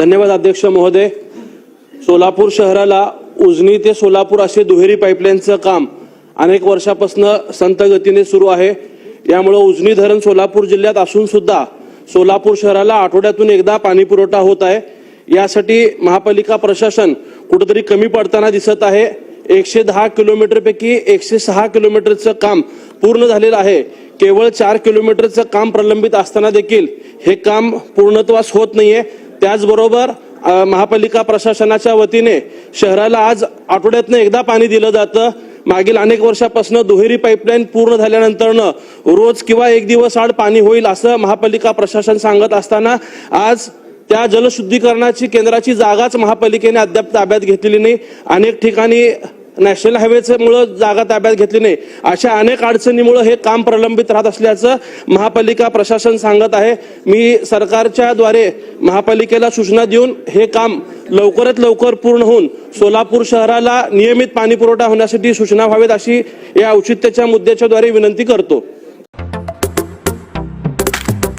धन्यवाद अध्यक्ष महोदय। सोलापूर शहराला उजनी ते सोलापूर असे दुहेरी पाईपलाईनचं काम अनेक वर्षापासून संत गतीने सुरू आहे। यामुळे उजनी धरण सोलापूर जिल्ह्यात असून सुद्धा सोलापूर शहराला आठवड्यातून एकदा पाणी पुरवठा होत आहे। यासाठी महापालिका प्रशासन कुठेतरी कमी पडताना दिसत आहे। 110 किलोमीटर पैकी 106 किलोमीटरचं काम पूर्ण झालेलं आहे। केवळ 4 किलोमीटरचं काम प्रलंबित असताना देखील हे काम पूर्णत्वास होत नाहीये। त्याचबरोबर महापालिका प्रशासनाच्या वतीने शहराला आज आठवड्यातून एकदा पाणी दिलं जातं। मागील अनेक वर्षापासून दुहेरी पाईपलाईन पूर्ण झाल्यानंतरनं रोज किंवा एक दिवस आड पाणी होईल असं महापालिका प्रशासन सांगत असताना आज त्या जलशुद्धीकरणाची केंद्राची जागाच महापालिकेने अद्याप ताब्यात घेतलेली नाही। अनेक ठिकाणी नॅशनल हायवेमुळे जागा ताब्यात घेतली नाही। अशा अनेक अडचणीमुळे हे काम प्रलंबित राहत असल्याचं महापालिका प्रशासन सांगत आहे। मी सरकारच्या द्वारे महापालिकेला सूचना देऊन हे काम लवकरात लवकर पूर्ण होऊन सोलापूर शहराला नियमित पाणी पुरवठा होण्यासाठी सूचना व्हावेत अशी या औचित्याच्या मुद्द्याच्या द्वारे विनंती करतो।